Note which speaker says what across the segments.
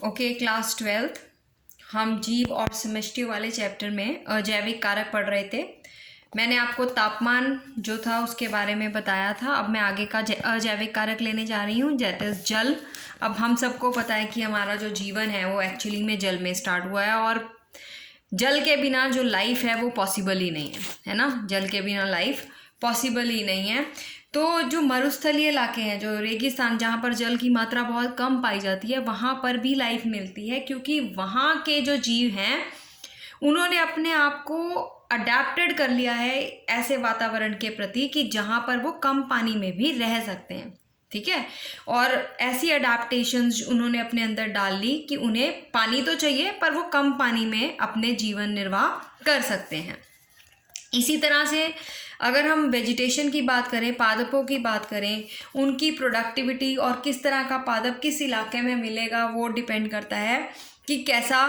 Speaker 1: Okay, class 12th हम जीव और समष्टि वाले चैप्टर में अजैविक कारक पढ़ रहे थे। मैंने आपको तापमान जो था उसके बारे में बताया था। अब मैं आगे का अजैविक कारक लेने जा रही हूँ, दैट इज जल। अब हम सबको पता है कि हमारा जो जीवन है वो एक्चुअली में जल में स्टार्ट हुआ है, और जल के बिना जो लाइफ है वो पॉसिबल ही नहीं है ना। जल के बिना लाइफ पॉसिबल ही नहीं है। तो जो मरुस्थलीय इलाके हैं, जो रेगिस्तान, जहाँ पर जल की मात्रा बहुत कम पाई जाती है, वहाँ पर भी लाइफ मिलती है, क्योंकि वहाँ के जो जीव हैं उन्होंने अपने आप को अडेप्टेड कर लिया है ऐसे वातावरण के प्रति कि जहाँ पर वो कम पानी में भी रह सकते हैं। ठीक है, और ऐसी अडेप्टेशंस उन्होंने अपने अंदर डाल ली कि उन्हें पानी तो चाहिए पर वो कम पानी में अपने जीवन निर्वाह कर सकते हैं। इसी तरह से अगर हम वेजिटेशन की बात करें, पादपों की बात करें, उनकी प्रोडक्टिविटी और किस तरह का पादप किस इलाके में मिलेगा वो डिपेंड करता है कि कैसा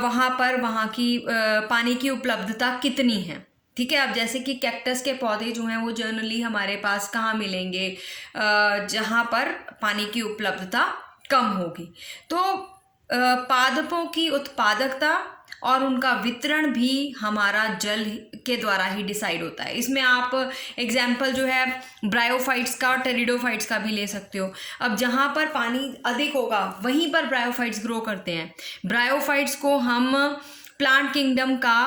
Speaker 1: वहाँ पर वहाँ की पानी की उपलब्धता कितनी है। ठीक है, अब जैसे कि कैक्टस के पौधे जो हैं वो जनरली हमारे पास कहाँ मिलेंगे, जहाँ पर पानी की उपलब्धता कम होगी। तो पादपों की उत्पादकता और उनका वितरण भी हमारा जल के द्वारा ही डिसाइड होता है। इसमें आप एग्जाम्पल जो है ब्रायोफाइट्स का और टेरिडोफाइट्स का भी ले सकते हो। अब जहाँ पर पानी अधिक होगा वहीं पर ब्रायोफाइट्स ग्रो करते हैं। ब्रायोफाइट्स को हम प्लांट किंगडम का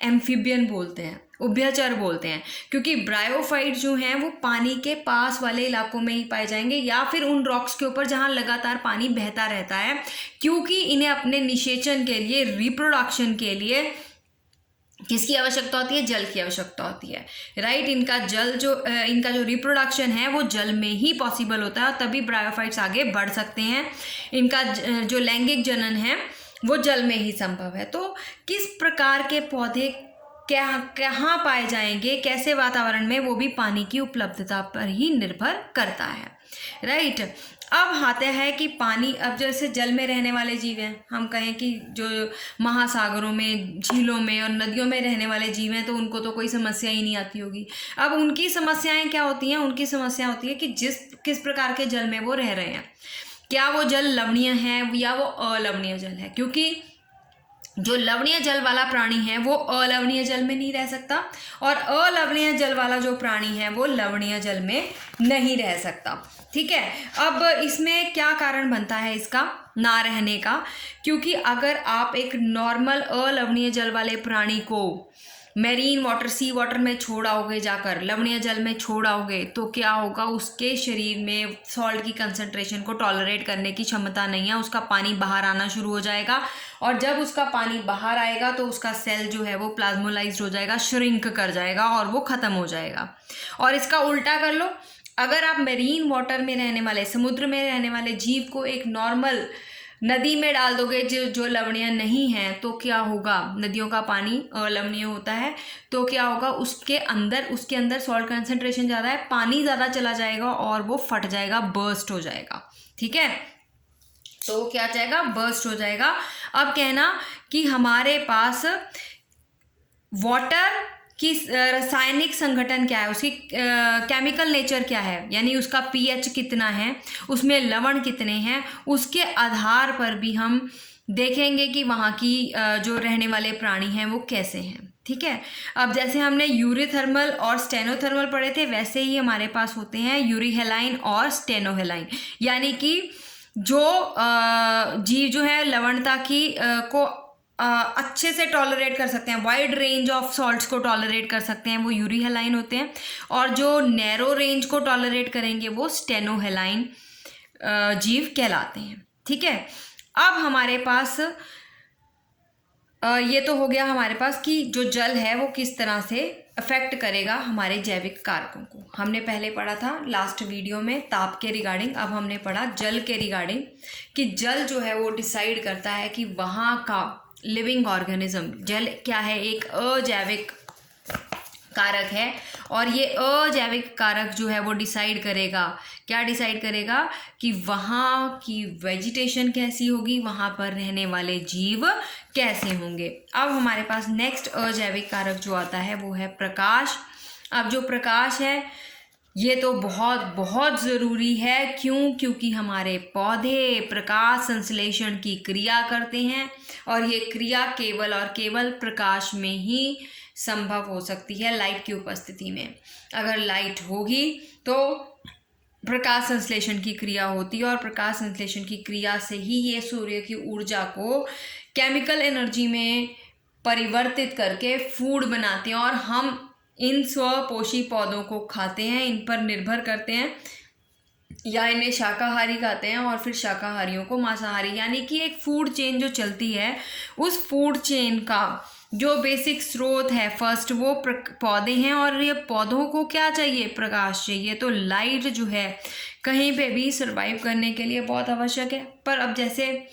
Speaker 1: एम्फीबियन बोलते हैं, उभयचर बोलते हैं, क्योंकि ब्रायोफाइट जो हैं वो पानी के पास वाले इलाकों में ही पाए जाएंगे या फिर उन रॉक्स के ऊपर जहाँ लगातार पानी बहता रहता है, क्योंकि इन्हें अपने निषेचन के लिए, रिप्रोडक्शन के लिए किसकी आवश्यकता होती है? जल की आवश्यकता होती है, राइट। इनका जो रिप्रोडक्शन है वो जल में ही पॉसिबल होता है, और तभी ब्रायोफाइट्स आगे बढ़ सकते हैं। इनका जो लैंगिक जनन है वो जल में ही संभव है। तो किस प्रकार के पौधे कहाँ पाए जाएंगे, कैसे वातावरण में, वो भी पानी की उपलब्धता पर ही निर्भर करता है, राइट। अब आते हैं कि पानी, अब जैसे जल में रहने वाले जीव हैं, हम कहें कि जो महासागरों में, झीलों में और नदियों में रहने वाले जीव हैं, तो उनको तो कोई समस्या ही नहीं आती होगी। अब उनकी समस्याएं क्या होती हैं? उनकी समस्या होती है कि किस प्रकार के जल में वो रह रहे हैं। क्या वो जल लवणीय है या वो अलवणीय जल है? क्योंकि जो लवणीय जल वाला प्राणी है वो अलवणीय जल में नहीं रह सकता, और अलवणीय जल वाला जो प्राणी है वो लवणीय जल में नहीं रह सकता। ठीक है, अब इसमें क्या कारण बनता है इसका ना रहने का? क्योंकि अगर आप एक नॉर्मल अलवणीय जल वाले प्राणी को मैरीन वाटर, सी वाटर में छोड़ाओगे, जाकर लवणीय जल में छोड़ाओगे, तो क्या होगा? उसके शरीर में सॉल्ट की कंसंट्रेशन को टॉलरेट करने की क्षमता नहीं है, उसका पानी बाहर आना शुरू हो जाएगा, और जब उसका पानी बाहर आएगा तो उसका सेल जो है वो प्लाज्मोलाइज्ड हो जाएगा, श्रिंक कर जाएगा और वो ख़त्म हो जाएगा। और इसका उल्टा कर लो, अगर आप मैरीन वाटर में रहने वाले, समुद्र में रहने वाले जीव को एक नॉर्मल नदी में डाल दोगे जो लवणीय नहीं है, तो क्या होगा? नदियों का पानी अलवणीय होता है, तो क्या होगा? उसके अंदर सॉल्ट कंसंट्रेशन ज़्यादा है, पानी ज़्यादा चला जाएगा और वो फट जाएगा, बर्स्ट हो जाएगा। ठीक है, तो क्या जाएगा? बर्स्ट हो जाएगा। अब कहना कि हमारे पास वाटर कि रासायनिक संगठन क्या है, उसकी केमिकल नेचर क्या है, यानी उसका पीएच कितना है, उसमें लवण कितने हैं, उसके आधार पर भी हम देखेंगे कि वहाँ की जो रहने वाले प्राणी हैं वो कैसे हैं। ठीक है, अब जैसे हमने यूरीथर्मल और स्टेनोथर्मल पढ़े थे, वैसे ही हमारे पास होते हैं यूरीहेलाइन और स्टेनोहेलाइन, यानी कि जो जीव जो है लवणता की को अच्छे से टॉलरेट कर सकते हैं, वाइड रेंज ऑफ सॉल्ट्स को टॉलरेट कर सकते हैं, वो यूरीहेलाइन होते हैं, और जो नैरो रेंज को टॉलरेट करेंगे वो स्टेनोहेलाइन जीव कहलाते हैं। ठीक है, अब हमारे पास ये तो हो गया हमारे पास कि जो जल है वो किस तरह से अफेक्ट करेगा हमारे जैविक कारकों को। हमने पहले पढ़ा था लास्ट वीडियो में ताप के रिगार्डिंग, अब हमने पढ़ा जल के रिगार्डिंग कि जल जो है वो डिसाइड करता है कि वहाँ का लिविंग ऑर्गेनिज्म, जल क्या है? एक अजैविक कारक है, और ये अजैविक कारक जो है वो डिसाइड करेगा, क्या डिसाइड करेगा? कि वहाँ की वेजिटेशन कैसी होगी, वहाँ पर रहने वाले जीव कैसे होंगे। अब हमारे पास नेक्स्ट अजैविक कारक जो आता है वो है प्रकाश। अब जो प्रकाश है ये तो बहुत बहुत ज़रूरी है। क्यों? क्योंकि हमारे पौधे प्रकाश संश्लेषण की क्रिया करते हैं और ये क्रिया केवल और केवल प्रकाश में ही संभव हो सकती है, लाइट की उपस्थिति में। अगर लाइट होगी तो प्रकाश संश्लेषण की क्रिया होती है और प्रकाश संश्लेषण की क्रिया से ही ये सूर्य की ऊर्जा को केमिकल एनर्जी में परिवर्तित करके फूड बनाते हैं और हम इन स्वपोषी पौधों को खाते हैं, इन पर निर्भर करते हैं, या इन्हें शाकाहारी खाते हैं और फिर शाकाहारियों को मांसाहारी। यानी कि एक फूड चेन जो चलती है, उस फूड चेन का जो बेसिक स्रोत है फर्स्ट वो पौधे हैं। और ये पौधों को क्या चाहिए? प्रकाश चाहिए। तो लाइट जो है कहीं पे भी सर्वाइव करने के लिए बहुत आवश्यक है। पर अब जैसे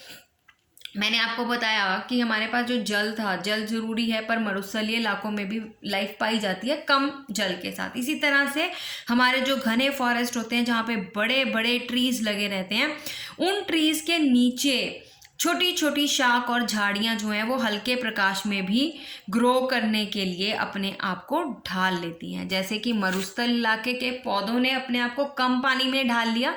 Speaker 1: मैंने आपको बताया कि हमारे पास जो जल था, जल जरूरी है, पर मरुस्थलीय इलाकों में भी लाइफ पाई जाती है कम जल के साथ। इसी तरह से हमारे जो घने फॉरेस्ट होते हैं जहाँ पे बड़े बड़े ट्रीज लगे रहते हैं, उन ट्रीज के नीचे छोटी छोटी शाख और झाड़ियाँ जो हैं वो हल्के प्रकाश में भी ग्रो करने के लिए अपने आप को ढाल लेती हैं। जैसे कि मरुस्थल इलाके के पौधों ने अपने आप को कम पानी में ढाल लिया,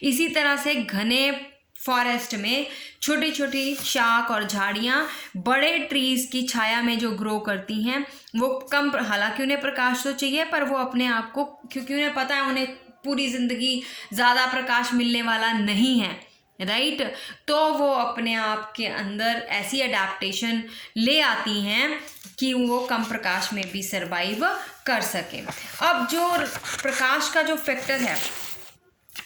Speaker 1: इसी तरह से घने फॉरेस्ट में छोटी छोटी शाख और झाड़ियाँ बड़े ट्रीज की छाया में जो ग्रो करती हैं वो कम, हालांकि उन्हें प्रकाश तो चाहिए पर वो अपने आप को, क्योंकि उन्हें पता है उन्हें पूरी ज़िंदगी ज़्यादा प्रकाश मिलने वाला नहीं है, राइट, तो वो अपने आप के अंदर ऐसी अडेप्टेशन ले आती हैं कि वो कम प्रकाश में भी सरवाइव कर सकें। अब जो प्रकाश का जो फैक्टर है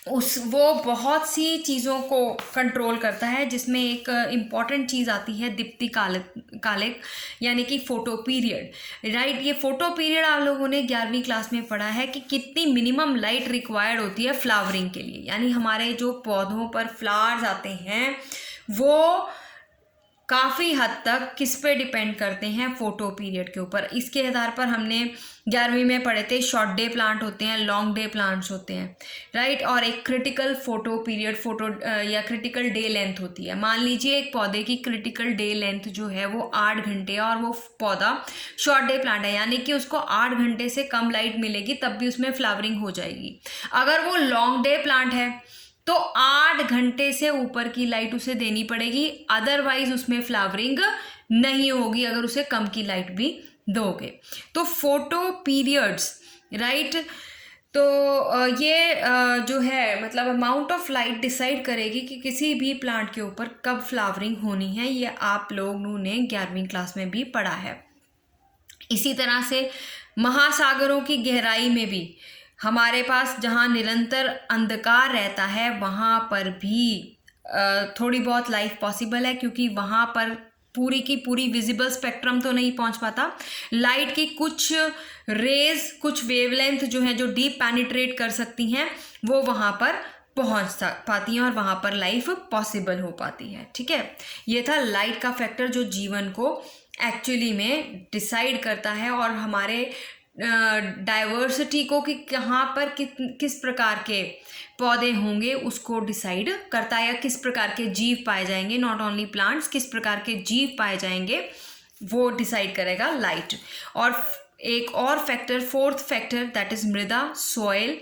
Speaker 1: वो बहुत सी चीज़ों को कंट्रोल करता है, जिसमें एक इम्पॉर्टेंट चीज़ आती है दीप्ति कालिक यानी कि फोटो पीरियड, राइट। ये फोटो पीरियड आप लोगों ने 11वीं क्लास में पढ़ा है कि कितनी मिनिमम लाइट रिक्वायर्ड होती है फ्लावरिंग के लिए। यानी हमारे जो पौधों पर फ्लावर्स आते हैं वो काफ़ी हद तक किस पे डिपेंड करते हैं? फोटो पीरियड के ऊपर। इसके आधार पर हमने 11वीं में पढ़े थे शॉर्ट डे प्लांट होते हैं, लॉन्ग डे प्लांट्स होते हैं, राइट, और एक क्रिटिकल फोटो पीरियड या क्रिटिकल डे लेंथ होती है। मान लीजिए एक पौधे की क्रिटिकल डे लेंथ जो है वो 8 घंटे है और वो पौधा शॉर्ट डे प्लांट है, यानी कि उसको 8 घंटे से कम लाइट मिलेगी तब भी उसमें फ्लावरिंग हो जाएगी। अगर वो लॉन्ग डे प्लांट है तो 8 घंटे से ऊपर की लाइट उसे देनी पड़ेगी, अदरवाइज उसमें फ्लावरिंग नहीं होगी अगर उसे कम की लाइट भी दोगे। तो फोटो पीरियड्स, राइट, तो ये जो है मतलब अमाउंट ऑफ लाइट डिसाइड करेगी कि किसी भी प्लांट के ऊपर कब फ्लावरिंग होनी है। ये आप लोगों ने 11वीं क्लास में भी पढ़ा है। इसी तरह से महासागरों की गहराई में भी हमारे पास जहाँ निरंतर अंधकार रहता है वहाँ पर भी थोड़ी बहुत लाइफ पॉसिबल है, क्योंकि वहाँ पर पूरी की पूरी विजिबल स्पेक्ट्रम तो नहीं पहुँच पाता। लाइट की कुछ रेज, कुछ वेवलेंथ जो है जो डीप पेनिट्रेट कर सकती हैं वो वहाँ पर पहुँच पाती हैं और वहाँ पर लाइफ पॉसिबल हो पाती है। ठीक है, ये था लाइट का फैक्टर जो जीवन को एक्चुअली में डिसाइड करता है और हमारे डाइवर्सिटी को कि कहाँ पर किस प्रकार के पौधे होंगे उसको डिसाइड करता है, या किस प्रकार के जीव पाए जाएंगे, नॉट ओनली प्लांट्स, किस प्रकार के जीव पाए जाएंगे वो डिसाइड करेगा लाइट। और एक और factor, fourth factor, that is मृदा, सॉइल,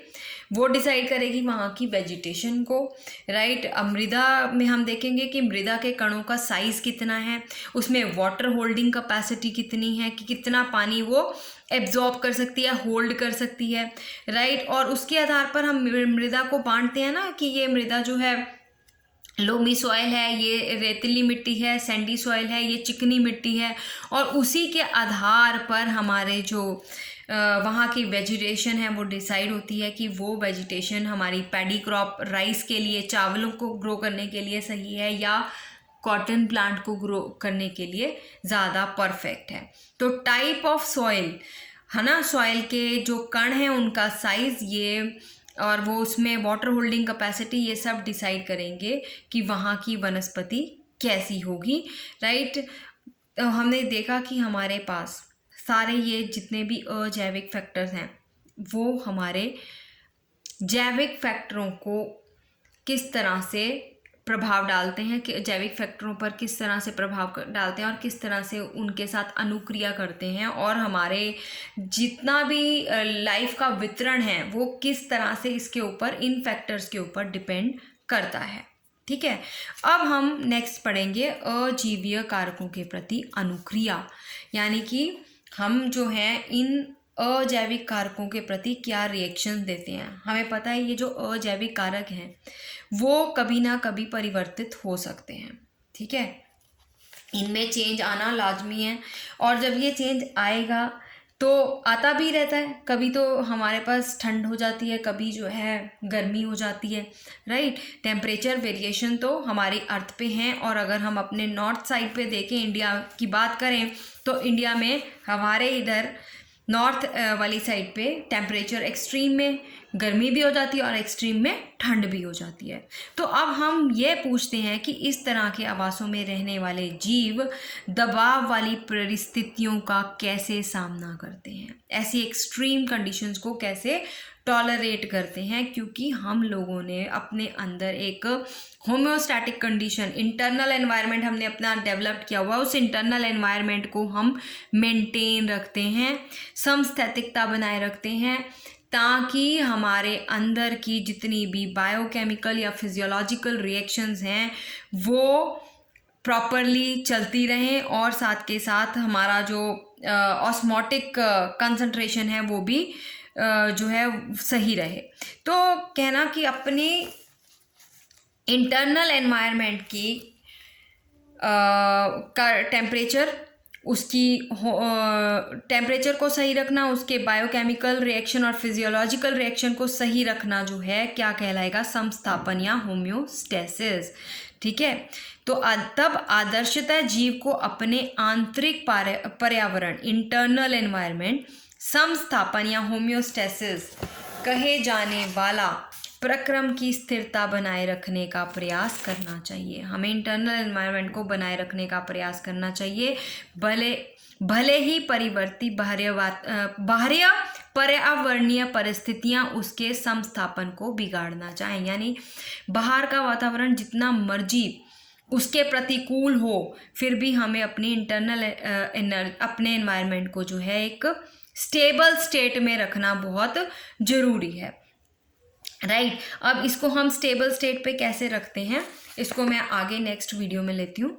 Speaker 1: वो डिसाइड करेगी वहाँ की वेजिटेशन को, राइट। अब मृदा में हम देखेंगे कि मृदा के कणों का साइज़ कितना है, उसमें वाटर होल्डिंग कैपेसिटी कितनी है कि कितना पानी वो एब्जॉर्ब कर सकती है, होल्ड कर सकती है, राइट। और उसके आधार पर हम मृदा को बांटते हैं ना कि ये मृदा जो है लोमी सॉइल है, ये रेतीली मिट्टी है, सैंडी सॉइल है, ये चिकनी मिट्टी है, और उसी के आधार पर हमारे जो वहाँ की वेजिटेशन है वो डिसाइड होती है कि वो वेजिटेशन हमारी पैडी क्रॉप, राइस के लिए, चावलों को ग्रो करने के लिए सही है या कॉटन प्लांट को ग्रो करने के लिए ज़्यादा परफेक्ट है। तो टाइप ऑफ सॉइल है ना, सॉइल के जो कण हैं उनका साइज़, ये और वो उसमें वाटर होल्डिंग कैपेसिटी, ये सब डिसाइड करेंगे कि वहाँ की वनस्पति कैसी होगी, राइट। तो हमने देखा कि हमारे पास सारे ये जितने भी अजैविक फैक्टर्स हैं वो हमारे जैविक फैक्टरों को किस तरह से प्रभाव डालते हैं, कि जैविक फैक्टरों पर किस तरह से प्रभाव डालते हैं और किस तरह से उनके साथ अनुक्रिया करते हैं, और हमारे जितना भी लाइफ का वितरण है वो किस तरह से इसके ऊपर, इन फैक्टर्स के ऊपर डिपेंड करता है। ठीक है, अब हम नेक्स्ट पढ़ेंगे अजीवीय कारकों के प्रति अनुक्रिया, यानी कि हम जो हैं इन अजैविक कारकों के प्रति क्या रिएक्शन देते हैं। हमें पता है ये जो अजैविक कारक हैं वो कभी ना कभी परिवर्तित हो सकते हैं। ठीक है, इनमें चेंज आना लाजमी है, और जब ये चेंज आएगा तो आता भी रहता है, कभी तो हमारे पास ठंड हो जाती है, कभी जो है गर्मी हो जाती है, राइट। टेम्परेचर वेरिएशन तो हमारी अर्थ पे हैं, और अगर हम अपने नॉर्थ साइड पे देखें, इंडिया की बात करें, तो इंडिया में हमारे इधर नॉर्थ वाली साइड पे टेम्परेचर एक्सट्रीम में गर्मी भी हो जाती है और एक्सट्रीम में ठंड भी हो जाती है। तो अब हम ये पूछते हैं कि इस तरह के आवासों में रहने वाले जीव दबाव वाली परिस्थितियों का कैसे सामना करते हैं, ऐसी एक्सट्रीम कंडीशंस को कैसे टॉलरेट करते हैं, क्योंकि हम लोगों ने अपने अंदर एक होम्योस्टैटिक कंडीशन, इंटरनल एनवायरनमेंट हमने अपना डेवलप किया हुआ, उस इंटरनल एनवायरनमेंट को हम मेंटेन रखते हैं, समस्थैतिकता बनाए रखते हैं, ताकि हमारे अंदर की जितनी भी बायोकेमिकल या फिजियोलॉजिकल रिएक्शंस हैं वो प्रॉपरली चलती रहें, और साथ के साथ हमारा जो ऑस्मोटिक कंसंट्रेशन है वो भी जो है सही रहे। तो कहना कि अपनी इंटरनल एनवायरनमेंट की का टेम्परेचर, उसकी टेम्परेचर को सही रखना, उसके बायोकेमिकल रिएक्शन और फिजियोलॉजिकल रिएक्शन को सही रखना जो है क्या कहलाएगा, समस्थापन या होम्योस्टेसिस। ठीक है, तो तब आदर्शतः जीव को अपने आंतरिक पर्यावरण, इंटरनल एनवायरनमेंट, समस्थापन या होम्योस्टेसिस कहे जाने वाला प्रक्रम की स्थिरता बनाए रखने का प्रयास करना चाहिए। हमें इंटरनल एनवायरनमेंट को बनाए रखने का प्रयास करना चाहिए, भले ही परिवर्ती बाह्य पर्यावरणीय परिस्थितियां उसके समस्थापन को बिगाड़ना चाहें। यानी बाहर का वातावरण जितना मर्जी उसके प्रतिकूल हो, फिर भी हमें अपनी इंटरनल अपने एनवायरनमेंट को जो है एक स्टेबल स्टेट में रखना बहुत ज़रूरी है, राइट। अब इसको हम स्टेबल स्टेट पे कैसे रखते हैं, इसको मैं आगे नेक्स्ट वीडियो में लेती हूँ।